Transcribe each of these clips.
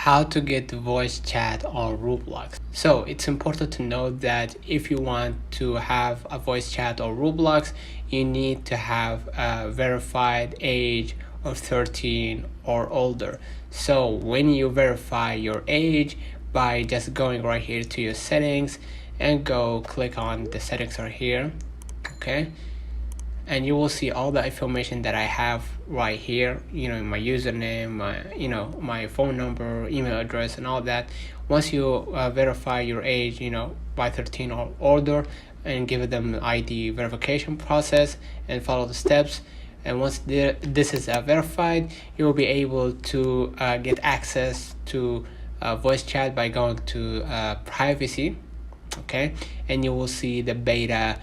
how to get voice chat on Roblox. So it's important to note that if you want to have a voice chat on Roblox, you need to have a verified age of 13 or older. So when you verify your age by just going right here to your settings and go click on the settings right here, okay, and you will see all the information that I have right here, my username, my phone number, email address, and all that. Once you verify your age, by 13 or older, and give them ID verification process and follow the steps, and once this is verified, you will be able to get access to voice chat by going to privacy, okay, and you will see the beta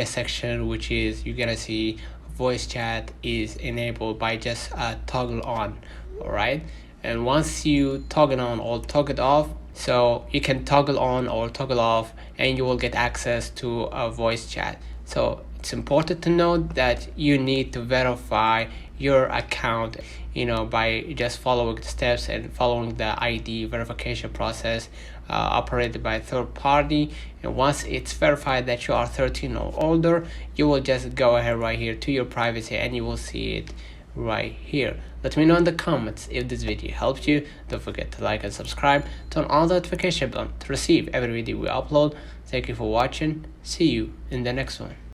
section, which is you're gonna see voice chat is enabled by just toggle on. All right, and once you toggle on or toggle off, so you can toggle on or toggle off and you will get access to a voice chat. So it's important to note that you need to verify your account by just following the steps and following the ID verification process operated by a third party. And once it's verified that you are 13 or older, you will just go ahead right here to your privacy and you will see it right here. Let me know in the comments if this video helped you. Don't forget to like and subscribe, turn on the notification button to receive every video we upload. Thank you for watching. See you in the next one.